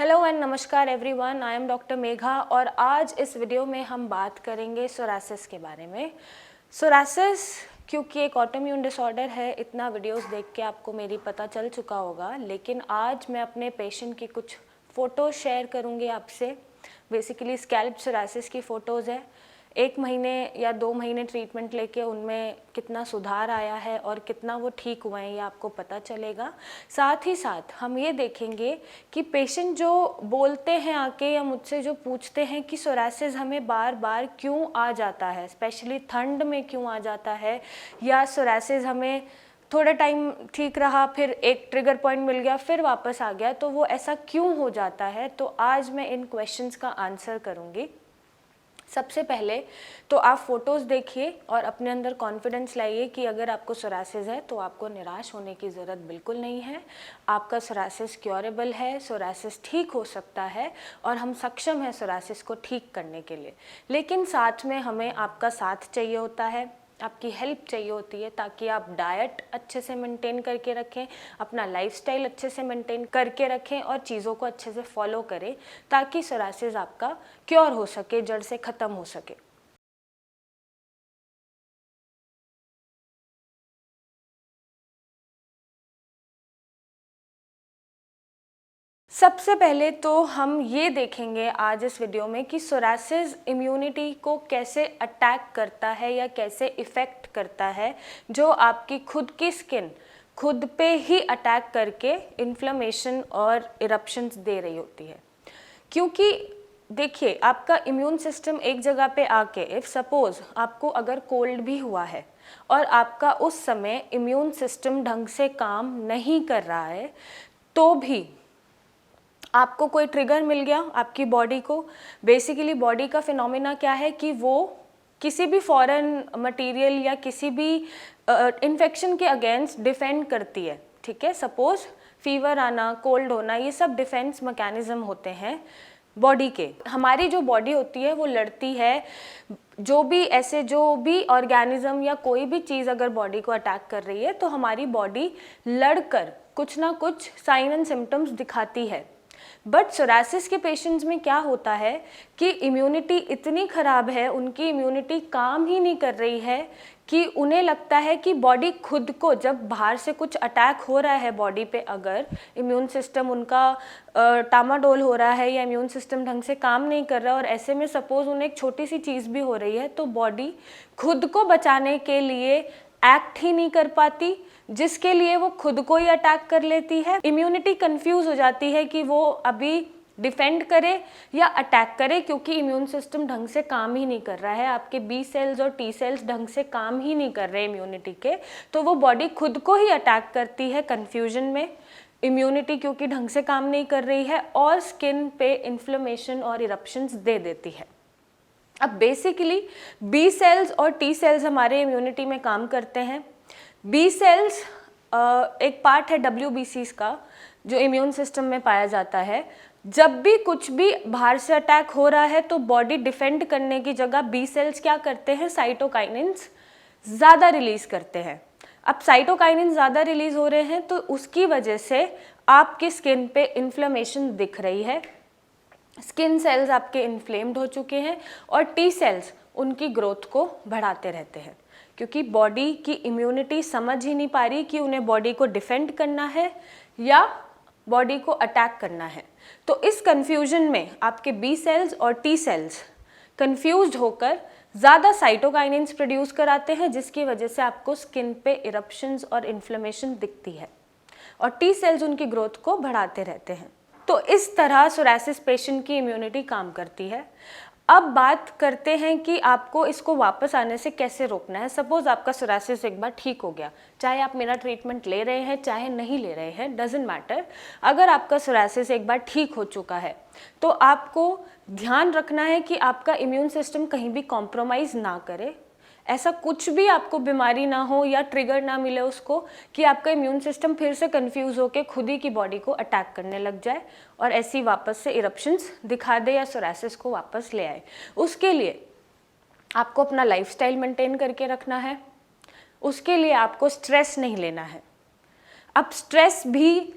Hello and नमस्कार everyone, I am doctor Megha और आज इस वीडियो में हम बात करेंगे सोरासिस के बारे में। सोरासिस क्योंकि एक ऑटोइम्यून डिसऑर्डर है, इतना वीडियोस देख के आपको मेरी पता चल चुका होगा, लेकिन आज मैं अपने पेशेंट की कुछ फ़ोटो शेयर करूँगी आपसे। बेसिकली स्कैल्प सोरासिस की फ़ोटोज़ है। 1 महीने या 2 महीने ट्रीटमेंट लेके उनमें कितना सुधार आया है और कितना वो ठीक हुए हैं ये आपको पता चलेगा। साथ ही साथ हम ये देखेंगे कि पेशेंट जो बोलते हैं आके या मुझसे जो पूछते हैं कि सोरासिस हमें बार बार क्यों आ जाता है, स्पेशली ठंड में क्यों आ जाता है, या सोरासिस हमें थोड़ा टाइम ठीक रहा फिर एक ट्रिगर पॉइंट मिल गया फिर वापस आ गया, तो वो ऐसा क्यों हो जाता है। तो आज मैं इन क्वेश्चंस का आंसर करूँगी। सबसे पहले तो आप फोटोज़ देखिए और अपने अंदर कॉन्फिडेंस लाइए कि अगर आपको सोरासिस है तो आपको निराश होने की ज़रूरत बिल्कुल नहीं है। आपका सोरासिस क्योरेबल है, सोरासिस ठीक हो सकता है और हम सक्षम हैं सोरासिस को ठीक करने के लिए। लेकिन साथ में हमें आपका साथ चाहिए होता है, आपकी हेल्प चाहिए होती है, ताकि आप डाइट अच्छे से मेंटेन करके रखें, अपना लाइफस्टाइल अच्छे से मेंटेन करके रखें और चीज़ों को अच्छे से फॉलो करें, ताकि सोरासिस आपका क्योर हो सके, जड़ से ख़त्म हो सके। सबसे पहले तो हम ये देखेंगे आज इस वीडियो में कि सोरासिस इम्यूनिटी को कैसे अटैक करता है या कैसे इफ़ेक्ट करता है, जो आपकी खुद की स्किन खुद पे ही अटैक करके इन्फ्लेमेशन और इरप्शंस दे रही होती है। क्योंकि देखिए, आपका इम्यून सिस्टम एक जगह पे आके, इफ़ सपोज़ आपको अगर कोल्ड भी हुआ है और आपका उस समय इम्यून सिस्टम ढंग से काम नहीं कर रहा है, तो भी आपको कोई ट्रिगर मिल गया आपकी बॉडी को। बेसिकली बॉडी का फिनोमिना क्या है कि वो किसी भी फॉरेन मटेरियल या किसी भी इन्फेक्शन के अगेंस्ट डिफेंड करती है। ठीक है, सपोज फीवर आना, कोल्ड होना, ये सब डिफेंस मैकेनिज्म होते हैं बॉडी के। हमारी जो बॉडी होती है वो लड़ती है, जो भी ऑर्गेनिज्म या कोई भी चीज़ अगर बॉडी को अटैक कर रही है तो हमारी बॉडी लड़कर कुछ ना कुछ साइन एंड सिम्टम्स दिखाती है। बट सोरासिस के पेशेंट्स में क्या होता है कि इम्यूनिटी इतनी ख़राब है, उनकी इम्यूनिटी काम ही नहीं कर रही है कि उन्हें लगता है कि बॉडी खुद को, जब बाहर से कुछ अटैक हो रहा है बॉडी पे, अगर इम्यून सिस्टम उनका टामाडोल हो रहा है या इम्यून सिस्टम ढंग से काम नहीं कर रहा और ऐसे में सपोज उन्हें एक छोटी सी चीज़ भी हो रही है, तो बॉडी खुद को बचाने के लिए एक्ट ही नहीं कर पाती, जिसके लिए वो खुद को ही अटैक कर लेती है। इम्यूनिटी कंफ्यूज हो जाती है कि वो अभी डिफेंड करे या अटैक करे, क्योंकि इम्यून सिस्टम ढंग से काम ही नहीं कर रहा है, आपके बी सेल्स और टी सेल्स ढंग से काम ही नहीं कर रहे इम्यूनिटी के, तो वो बॉडी खुद को ही अटैक करती है कन्फ्यूजन में। इम्यूनिटी क्योंकि ढंग से काम नहीं कर रही है और स्किन पे इन्फ्लेमेशन और इरप्शंस दे देती है। अब बेसिकली बी सेल्स और टी सेल्स हमारे इम्यूनिटी में काम करते हैं। बी सेल्स एक पार्ट है WBCs का जो इम्यून सिस्टम में पाया जाता है। जब भी कुछ भी बाहर से अटैक हो रहा है तो बॉडी डिफेंड करने की जगह बी सेल्स क्या करते हैं, साइटोकाइनिन्स ज़्यादा रिलीज करते हैं। अब साइटोकाइनिन ज़्यादा रिलीज हो रहे हैं तो उसकी वजह से आपकी स्किन पे इन्फ्लेमेशन दिख रही है, स्किन सेल्स आपके इन्फ्लेम्ड हो चुके हैं और टी सेल्स उनकी ग्रोथ को बढ़ाते रहते हैं, क्योंकि बॉडी की इम्यूनिटी समझ ही नहीं पा रही कि उन्हें बॉडी को डिफेंड करना है या बॉडी को अटैक करना है। तो इस कन्फ्यूजन में आपके बी सेल्स और टी सेल्स कन्फ्यूज्ड होकर ज़्यादा साइटोकाइनिन्स प्रोड्यूस कराते हैं, जिसकी वजह से आपको स्किन पे इरप्शंस और इन्फ्लेमेशन दिखती है और टी सेल्स उनकी ग्रोथ को बढ़ाते रहते हैं। तो इस तरह सोरासिस पेशेंट की इम्यूनिटी काम करती है। अब बात करते हैं कि आपको इसको वापस आने से कैसे रोकना है। सपोज आपका सोरासिस एक बार ठीक हो गया, चाहे आप मेरा ट्रीटमेंट ले रहे हैं चाहे नहीं ले रहे हैं, डजेंट मैटर। अगर आपका सोरासिस एक बार ठीक हो चुका है तो आपको ध्यान रखना है कि आपका इम्यून सिस्टम कहीं भी कॉम्प्रोमाइज़ ना करे, ऐसा कुछ भी आपको बीमारी ना हो या ट्रिगर ना मिले उसको कि आपका इम्यून सिस्टम फिर से कंफ्यूज होकर खुद ही की बॉडी को अटैक करने लग जाए और ऐसी वापस से इरप्शंस दिखा दे या सोरासिस को वापस ले आए। उसके लिए आपको अपना लाइफस्टाइल मेंटेन करके रखना है, उसके लिए आपको स्ट्रेस नहीं लेना है। अब स्ट्रेस भी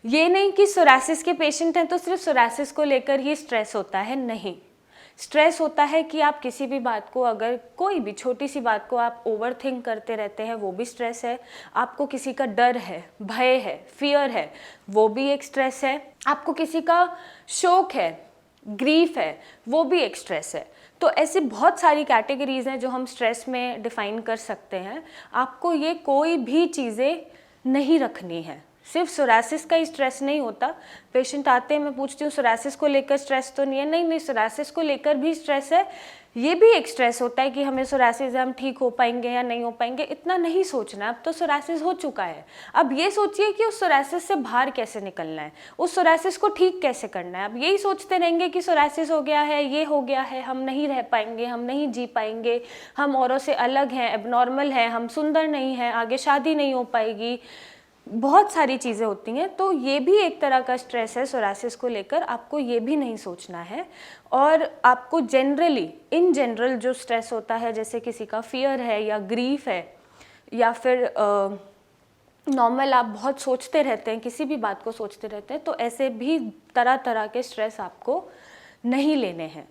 ये नहीं कि सोरासिस के पेशेंट हैं तो सिर्फ सोरासिस को लेकर ही स्ट्रेस होता है, नहीं। स्ट्रेस होता है कि आप किसी भी बात को, अगर कोई भी छोटी सी बात को आप ओवर थिंक करते रहते हैं, वो भी स्ट्रेस है। आपको किसी का डर है, भय है, फियर है, वो भी एक स्ट्रेस है। आपको किसी का शोक है, ग्रीफ है, वो भी एक स्ट्रेस है। तो ऐसी बहुत सारी कैटेगरीज हैं जो हम स्ट्रेस में डिफाइन कर सकते हैं। आपको ये कोई भी चीज़ें नहीं रखनी है। सिर्फ सोरासिस का ही स्ट्रेस नहीं होता। पेशेंट आते हैं, मैं पूछती हूँ सोरासिस को लेकर स्ट्रेस तो नहीं है? नहीं, सोरासिस को लेकर भी स्ट्रेस है। ये भी एक स्ट्रेस होता है कि हमें सोरासिस है, हम ठीक हो पाएंगे या नहीं हो पाएंगे। इतना नहीं सोचना है, अब तो सोरासिस हो चुका है। अब ये सोचिए कि उस सोरासिस से बाहर कैसे निकलना है, उस सोरासिस को ठीक कैसे करना है। अब यही सोचते रहेंगे कि सोरासिस हो गया है, ये हो गया है, हम नहीं रह पाएंगे, हम नहीं जी पाएंगे, हम औरों से अलग हैं, एबनॉर्मल हैं, हम सुंदर नहीं हैं, आगे शादी नहीं हो पाएगी, बहुत सारी चीज़ें होती हैं। तो ये भी एक तरह का स्ट्रेस है सोरासिस को लेकर, आपको ये भी नहीं सोचना है। और आपको जनरली, इन जनरल जो स्ट्रेस होता है, जैसे किसी का फियर है या ग्रीफ है, या फिर नॉर्मल आप बहुत सोचते रहते हैं, किसी भी बात को सोचते रहते हैं, तो ऐसे भी तरह तरह के स्ट्रेस आपको नहीं लेने हैं।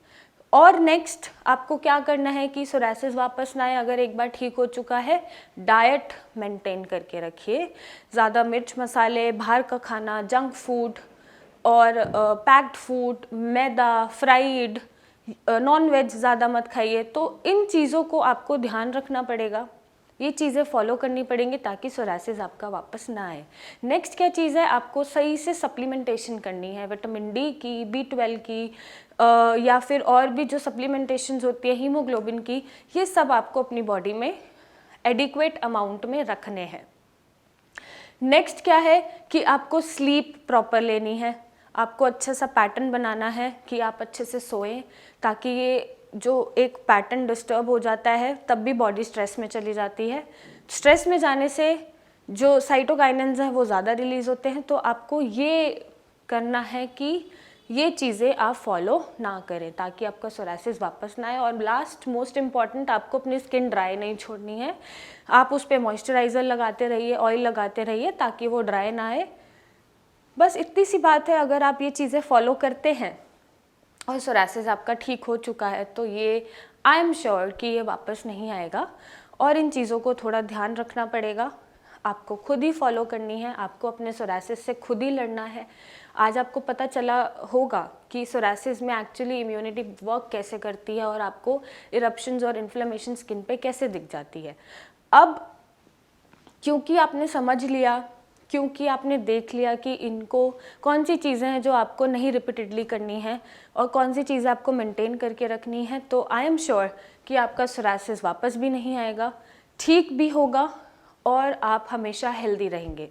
और नेक्स्ट आपको क्या करना है कि सोरासिस वापस ना आए, अगर एक बार ठीक हो चुका है, डाइट मेंटेन करके रखिए। ज़्यादा मिर्च मसाले, बाहर का खाना, जंक फूड और पैक्ड फूड, मैदा, फ्राइड, नॉन वेज ज़्यादा मत खाइए। तो इन चीज़ों को आपको ध्यान रखना पड़ेगा, ये चीज़ें फॉलो करनी पड़ेंगी ताकि सोरासिस आपका वापस ना आए। नेक्स्ट क्या चीज़ है, आपको सही से सप्लीमेंटेशन करनी है, विटामिन डी की, B12 की, या फिर और भी जो सप्लीमेंटेशंस होती है, हीमोग्लोबिन की, ये सब आपको अपनी बॉडी में एडिक्वेट अमाउंट में रखने हैं। नेक्स्ट क्या है कि आपको स्लीप प्रॉपर लेनी है। आपको अच्छा सा पैटर्न बनाना है कि आप अच्छे से सोएं, ताकि ये जो एक पैटर्न डिस्टर्ब हो जाता है तब भी बॉडी स्ट्रेस में चली जाती है। स्ट्रेस में जाने से जो साइटोकाइनेंस हैं वो ज़्यादा रिलीज़ होते हैं। तो आपको ये करना है कि ये चीज़ें आप फॉलो ना करें ताकि आपका सोरासिस वापस ना आए। और लास्ट मोस्ट इम्पॉर्टेंट, आपको अपनी स्किन ड्राई नहीं छोड़नी है। आप उस पर मॉइस्चराइज़र लगाते रहिए, ऑयल लगाते रहिए ताकि वो ड्राई ना आए। बस इतनी सी बात है। अगर आप ये चीज़ें फॉलो करते हैं और सोरासिस आपका ठीक हो चुका है तो ये आई एम श्योर कि ये वापस नहीं आएगा। और इन चीज़ों को थोड़ा ध्यान रखना पड़ेगा, आपको खुद ही फॉलो करनी है, आपको अपने सोरासिस से खुद ही लड़ना है। आज आपको पता चला होगा कि सोरासिस में एक्चुअली इम्यूनिटी वर्क कैसे करती है और आपको इरप्शंस और इन्फ्लेमेशन स्किन पे कैसे दिख जाती है। अब क्योंकि आपने समझ लिया, क्योंकि आपने देख लिया कि इनको कौन सी चीज़ें हैं जो आपको नहीं रिपीटेडली करनी है और कौन सी चीज़ें आपको मेंटेन करके रखनी है, तो आई एम श्योर कि आपका सोरासिस वापस भी नहीं आएगा, ठीक भी होगा और आप हमेशा हेल्दी रहेंगे।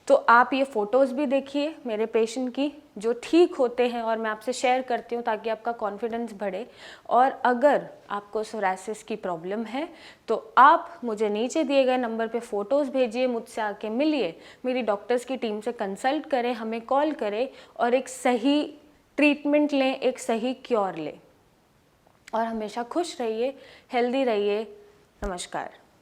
तो आप ये फ़ोटोज़ भी देखिए मेरे पेशेंट की जो ठीक होते हैं, और मैं आपसे शेयर करती हूँ ताकि आपका कॉन्फिडेंस बढ़े। और अगर आपको सोरासिस की प्रॉब्लम है तो आप मुझे नीचे दिए गए नंबर पे फ़ोटोज़ भेजिए, मुझसे आके मिलिए, मेरी डॉक्टर्स की टीम से कंसल्ट करें, हमें कॉल करें और एक सही ट्रीटमेंट लें, एक सही क्योर लें। और हमेशा खुश रहिए, हेल्दी रहिए। नमस्कार।